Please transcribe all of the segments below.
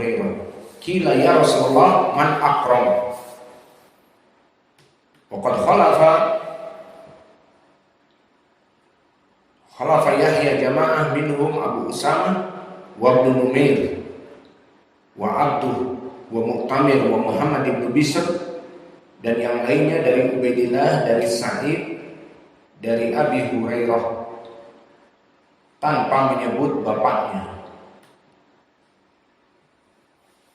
Hurairah, qila ya Rasulullah man akram, wa qad khalafa Yahya jama'ah minhum Abu Usamah wa Ibnu Numair wa Abduh wa Muqtamir wa Muhammad ibn Bishr, dan yang lainnya dari Ubaidillah, dari Sa'id, dari Abi Hurairah tanpa menyebut bapaknya.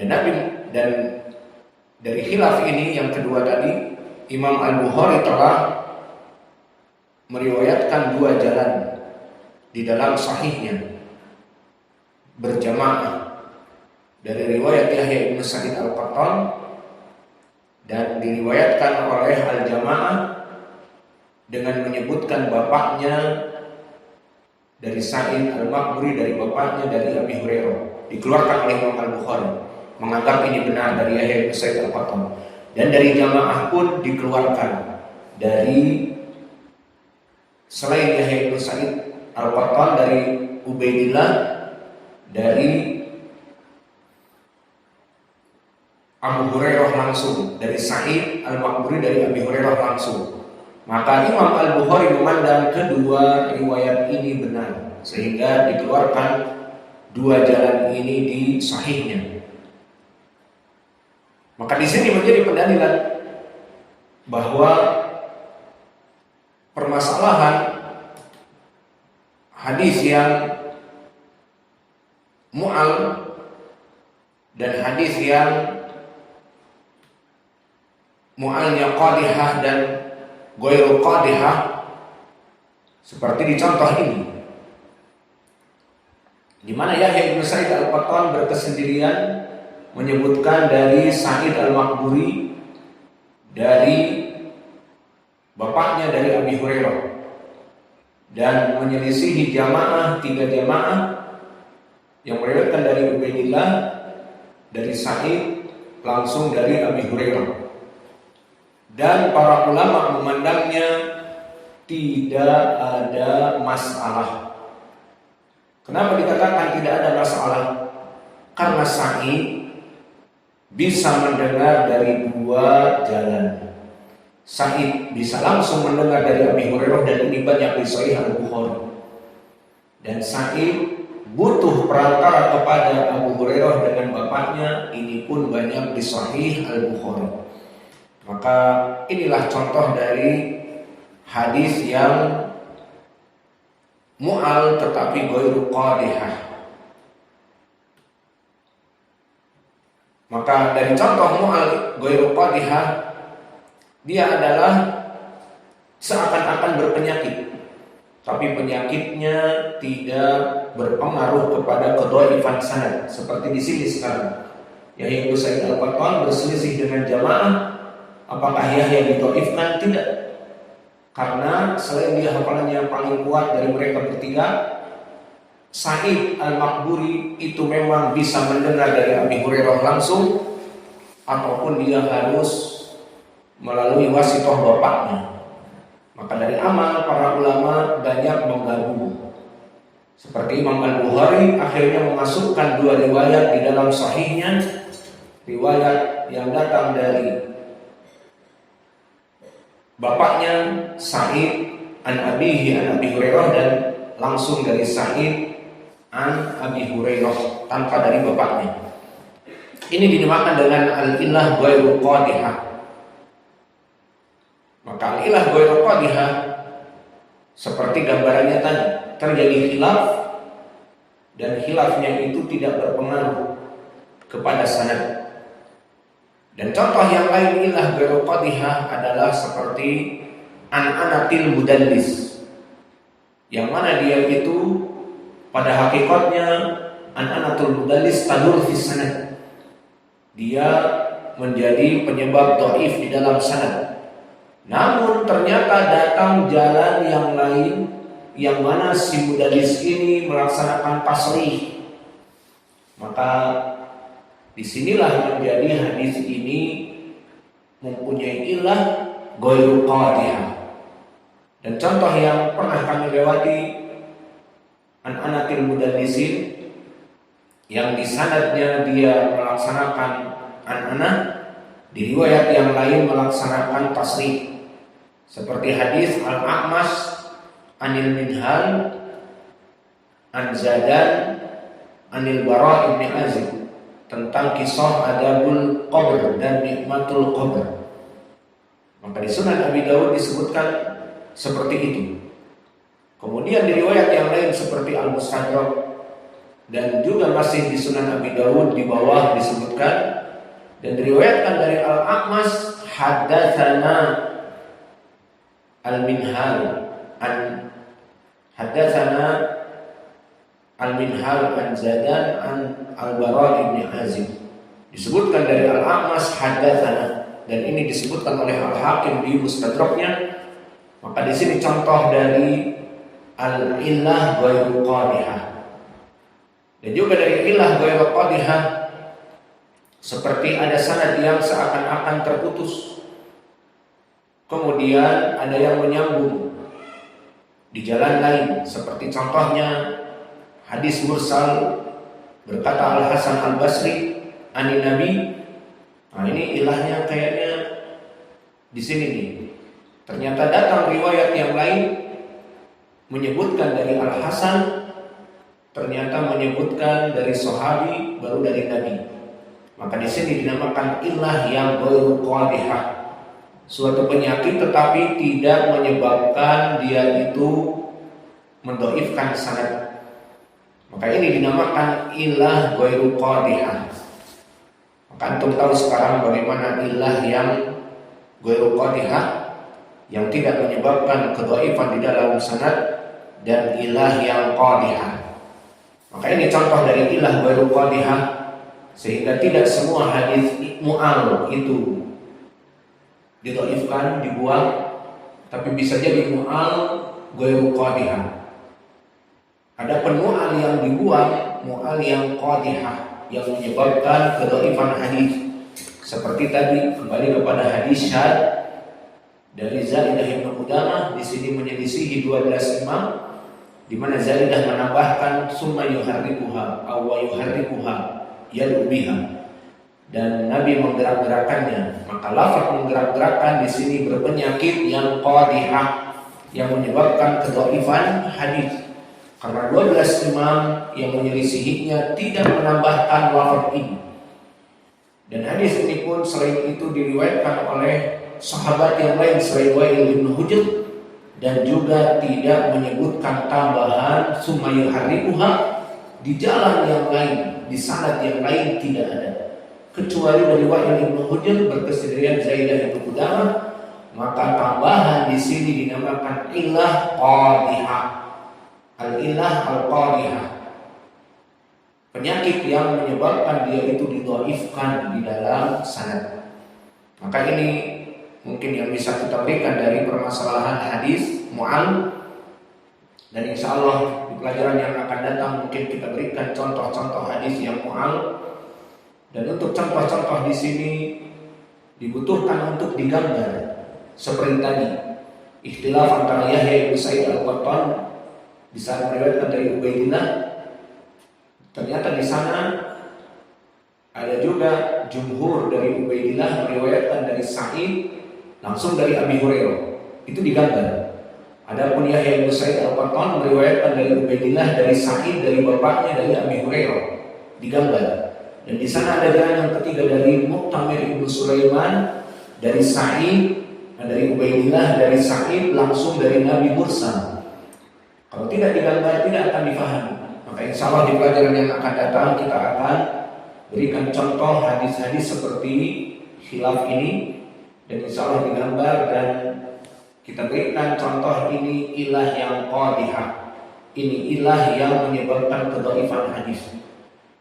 Dan dari khilaf ini yang kedua tadi, Imam Al-Bukhari telah meriwayatkan dua jalan di dalam sahihnya berjamaah, dari riwayat Yahya bin Sa'id Al-Qattan dan diriwayatkan oleh Al-Jamaah dengan menyebutkan bapaknya dari Sa'id Al-Maqburi, dari bapaknya dari Abi Hurairah, dikeluarkan oleh Imam Al-Bukhari, menganggap ini benar dari Yahya bin Sa'id Al-Qattan, dan dari jamaah pun dikeluarkan dari selain Yahya bin Sa'id Al-Qattan, dari Ubaidillah, dari Abu Hurairah langsung, dari Sa'id Al-Maqburi, dari Abi Hurairah langsung. Maka Imam Al-Bukhari memandang kedua riwayat ini benar, sehingga dikeluarkan dua jalan ini di sahihnya. Maka di sini menjadi pendalilan bahwa permasalahan hadis yang mu'al dan hadis yang mu'alnya qadihah dan ghairu qadihah, seperti di contoh ini, di mana Yahya bin Sa'id Al-Qattan berkesendirian menyebutkan dari Sa'id Al-Maqburi, dari bapaknya dari Abi Hurairah, dan menyelisihi jamaah, tiga jamaah yang meriwayatkan dari Ubaidillah, dari Sa'id, langsung dari Abi Hurairah. Dan para ulama memandangnya tidak ada masalah. Kenapa dikatakan tidak ada masalah? Karena Sa'id bisa mendengar dari dua jalan. Sa'id bisa langsung mendengar dari Abi Hurairah, dan ini banyak di Sahih Al-Bukhari. Dan Sa'id butuh perantara kepada Abu Hurairah dengan bapaknya, ini pun banyak di Sahih Al-Bukhari. Maka inilah contoh dari hadis yang mu'al tetapi ghairu qadihah. Maka dari contoh mu'al ghairu qadihah, dia adalah seakan-akan berpenyakit, tapi penyakitnya tidak berpengaruh kepada kedhaifan sanad, seperti di sini sekarang. Yahya bin Sa'id Al-Qattan berselisih dengan jamaah. Apakah Yahya didhaifkan? Tidak. Karena selain dia hafalannya yang paling kuat dari mereka bertiga, Sa'id Al-Maqburi itu memang bisa mendengar dari Abi Hurairah langsung, ataupun dia harus melalui wasithah bapaknya. Maka dari amal para ulama banyak menggabung. Seperti Imam Al-Bukhari akhirnya memasukkan dua riwayat di dalam sahihnya, riwayat yang datang dari bapaknya Sa'id an abihi an Abi Hurairah, dan langsung dari Sa'id an Abi Hurairah tanpa dari bapaknya. Ini dinamakan dengan al-illah ghairu qadihah. Maka al-illah ghairu qadihah seperti gambarannya tadi, terjadi khilaf, dan khilafnya itu tidak berpengaruh kepada sanad. Dan contoh yang lain ilah ghairu qadihah adalah seperti an-anatil mudallis, yang mana dia itu pada hakikatnya an-anatul mudallis tadur fi sanad, dia menjadi penyebab dhaif di dalam sanad. Namun ternyata datang jalan yang lain, yang mana si mudallis ini melaksanakan tasrih. Maka disinilah menjadi hadis ini mempunyai ilah ghairu qadihah. Dan contoh yang pernah kami lewati an-anatil mudallisin yang di sanadnya dia melaksanakan an-ana, di riwayat yang lain melaksanakan tasrih. Seperti hadis Al-A'mas anil Minhal an Zadan anil Bara ibn Azib tentang kisah adabul qabr dan nikmatul qabr. Maka di Sunan Abi Dawud disebutkan seperti itu. Kemudian di riwayat yang lain seperti Al-Mustadrak dan juga masih di Sunan Abi Dawud di bawah disebutkan dan diriwayatkan dari Al-A'mas haddatsana Al-Minhal an haddatsana Al-Minhal an Zadan an Al-Bara ibn Azib. Disebutkan dari Al-A'mas haddatsana dan ini disebutkan oleh Al-Hakim di Mustadraknya. Maka di sini contoh dari al-illah ghairu qadihah. Dan juga dari illah ghairu qadihah seperti ada sanad yang seakan-akan terputus. Kemudian ada yang menyambung di jalan lain, seperti contohnya hadis mursal berkata Al-Hasan Al-Basri ani Nabi. Nah, ini ilahnya kayaknya di sini nih. Ternyata datang riwayat yang lain menyebutkan dari Al-Hasan, ternyata menyebutkan dari sahabi, baru dari Nabi. Maka di sini dinamakan ilah yang ghairu qadihah. Suatu penyakit tetapi tidak menyebabkan dia itu mendoifkan sanad. Maka ini dinamakan ilah ghairu qadihah. Maka antum tahu sekarang bagaimana ilah yang ghairu qadihah, yang tidak menyebabkan kedhaifan di dalam sanad, dan ilah yang qadihah. Maka ini contoh dari ilah ghairu qadihah, sehingga tidak semua hadis mu'al itu didhaifkan, dibuang, tapi bisa jadi mu'al ghairu qadihah. Ada mu'al yang dibuang, mu'al yang qadihah, yang menyebabkan kedhaifan hadis. Seperti tadi kembali kepada hadis syad dari Zaidah bin Qudamah, di sini menyelisihi 12 imam, di mana Zaidah menambahkan summa yuharrikuha aw yuharrikuha yalubiha, dan Nabi menggerak-gerakannya. Maka lafaz menggerak-gerakkan di sini berpenyakit yang qadihah, yang menyebabkan kedhaifan hadis. Karena 12 imam yang menyelisihinya tidak menambahkan lafaz ini. Dan hadis ini pun selain itu diriwayatkan oleh sahabat yang lain selain Wa'il bin Hujr, dan juga tidak menyebutkan tambahan summa yuharrikuha di jalan yang lain, di sanad yang lain tidak ada. Kecuali dari Wa'il bin Hujr berkesendirian Zaidah bin Qudamah, maka tambahan di sini dinamakan ilah qadihah. Al-ilah al-qadihah, penyakit yang menyebabkan dia itu didhaifkan di dalam sanad. Maka ini mungkin yang bisa kita berikan dari permasalahan hadis mu'al, dan insya Allah di pelajaran yang akan datang mungkin kita berikan contoh-contoh hadis yang mu'al. Dan untuk contoh-contoh di sini dibutuhkan untuk digambar seperti tadi ikhtilaf antara Yahya bin Sa'id Al-Qattan di saat meriwayatkan dari Ubaidillah. Ternyata di sana ada juga jumhur dari Ubaidillah meriwayatkan dari Sa'id langsung dari Abi Hurairah. Itu digambar. Adapun Yahya bin Sa'id Al-Qattan meriwayatkan dari Ubaidillah dari Sa'id dari bapaknya dari Abi Hurairah. Digambar. Dan di sana ada jalan yang ketiga dari Muqtamir ibnu Sulaiman dari Sa'id, dari Ubaidillah dari Sa'id langsung dari Nabi mursal. Kalau tidak digambar tidak akan difahami. Maka insya Allah di pelajaran yang akan datang kita akan berikan contoh hadis-hadis seperti khilaf ini, dan insya Allah digambar dan kita berikan contoh ini ilah yang qadihah, ini ilah yang menyebabkan kedhaifan hadis.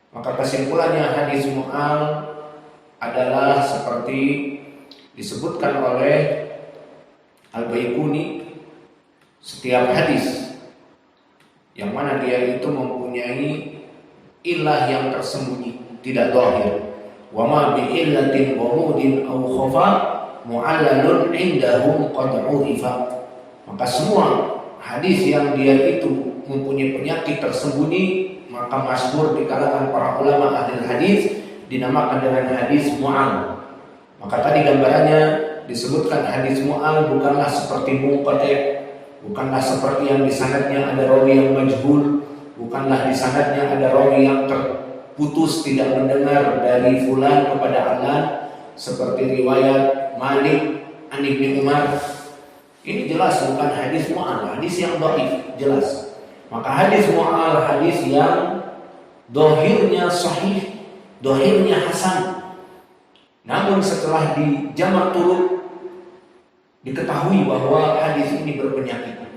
Maka kesimpulannya hadis mu'al adalah seperti disebutkan oleh Al-Baiquni, setiap hadis yang mana dia itu mempunyai ilah yang tersembunyi, tidak zahir. Wa ma bi illatin ghumudin aw khafa mu'allalun indahum qad u'ifa. Maka semua hadis yang dia itu mempunyai penyakit tersembunyi, maka masyhur di kalangan para ulama ahli hadis dinamakan dengan hadis mu'al. Maka tadi gambarannya disebutkan hadis mu'al bukanlah seperti munqati', bukanlah seperti yang di sanadnya ada rawi yang majhul, bukanlah di sanadnya ada rawi yang terputus tidak mendengar dari fulan kepada alan, seperti riwayat Malik an Ibnu Umar. Ini jelas bukan hadis mu'al, hadis yang dhaif, jelas. Maka hadis mu'al hadis yang dohirnya sahih, dohirnya hasan. Namun setelah dijamak turut diketahui bahwa hadis ini berpenyakit.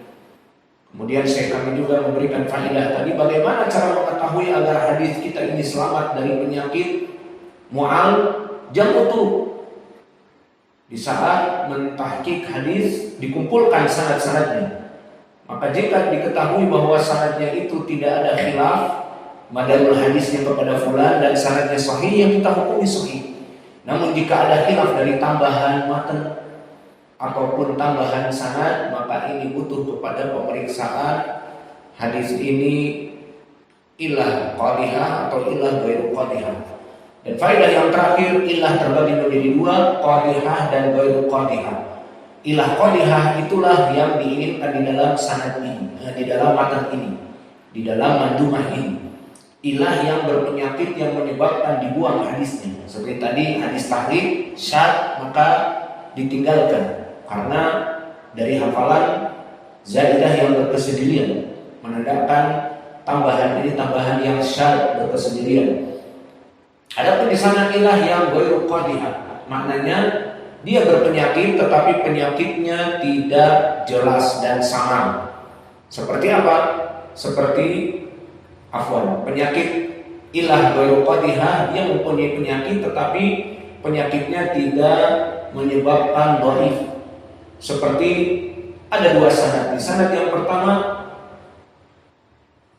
Kemudian kami juga memberikan faedah tadi bagaimana cara mengetahui agar hadis kita ini selamat dari penyakit mu'al, jamak turut. Di saat mentahqiq hadis dikumpulkan sanad-sanadnya. Maka jika diketahui bahwa sanadnya itu tidak ada khilaf, madarul hadisnya kepada fulan dan sanadnya sahih, yang kita hukumi sahih. Namun jika ada khilaf dari tambahan matan ataupun tambahan sanad, maka ini butuh kepada pemeriksaan hadis ini ilah qadihah atau ilah ghairu qadihah. Dan faedah yang terakhir, ilah terbagi menjadi dua, qadihah dan ghairu qadihah. Ilah qadihah itulah yang diinginkan di dalam sanad ini, di dalam matan ini, di dalam mandumah ini. Ilah yang berpenyakit yang menyebabkan dibuang hadisnya. Seperti tadi hadis tahrif, syadz, maka ditinggalkan karena dari hafalan zaidah yang berkesendirian, menandakan tambahan ini tambahan yang syadz, berkesendirian. Adapun di sana ilah yang ghairu qadihah, maknanya dia berpenyakit tetapi penyakitnya tidak jelas dan samar. Seperti apa? Seperti penyakit ilah ghairu qadihah, dia mempunyai penyakit tetapi penyakitnya tidak menyebabkan dhaif. Seperti ada dua sanad. Di sanad yang pertama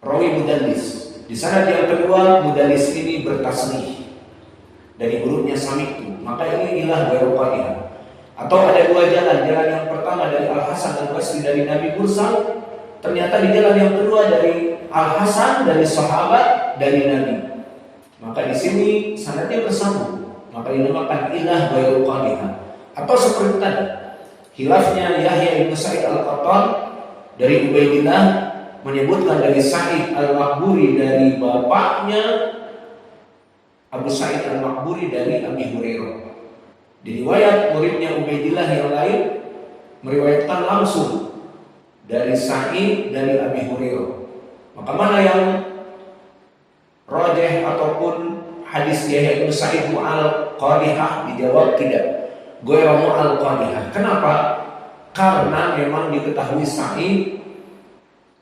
rawi mudallis, di sanad yang kedua mudallis ini bertaslih dari gurunya sami'tu, maka ini ilah ghairu qadihah. Atau ada dua jalan yang pertama dari Al-Hasan Al-Basri dari Nabi mursal, ternyata di jalan yang kedua dari Al-Hasan dari sahabat dari Nabi. Maka di sini sanadnya bersambung, maka dinamakan ilah ghairu qadihah. Atau seperti tadi, khilafnya Yahya bin Sa'id Al-Qattan dari Ubaidillah menyebutkan dari Sa'id Al-Maqburi dari bapaknya Abu Sa'id Al-Maqburi dari Abi Hurairah. Di riwayat muridnya Ubaidillah yang lain meriwayatkan langsung dari Sa'id dari Abi Hurairah. Maka mana yang rajih ataupun hadis Yahya bin Sa'id mu'al qadihah? Dijawab tidak, ghairu mu'al qadihah. Kenapa? Karena memang diketahui Sa'id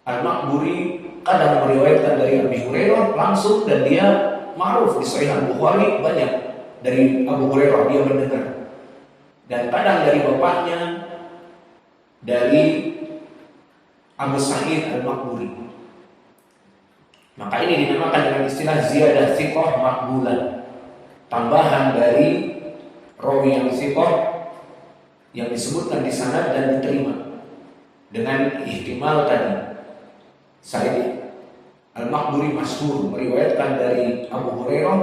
Al-Maqburi kadang meriwayatkan dari Abi Hurairah langsung, dan dia ma'ruf di Sahih Al-Bukhari banyak dari Abu Hurairah dia mendengar, dan kadang dari bapaknya dari Abu Sa'id Al-Maqburi. Maka ini dinamakan dengan istilah ziyadah thiqah maqbulah, tambahan dari rawi yang thiqah yang disebutkan di sanad dan diterima dengan ihtimal tadi. Sa'id Al-Maqburi masyhur meriwayatkan dari Abu Hurairah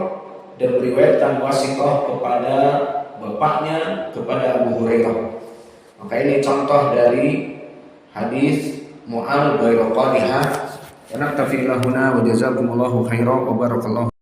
dan meriwayatkan wasiqah kepada bapaknya kepada Abu Hurairah. Maka ini contoh dari hadis mu'al ghairu qadihah. Wa naktafi ila huna wa jazakumullahu khairan wa barakallahu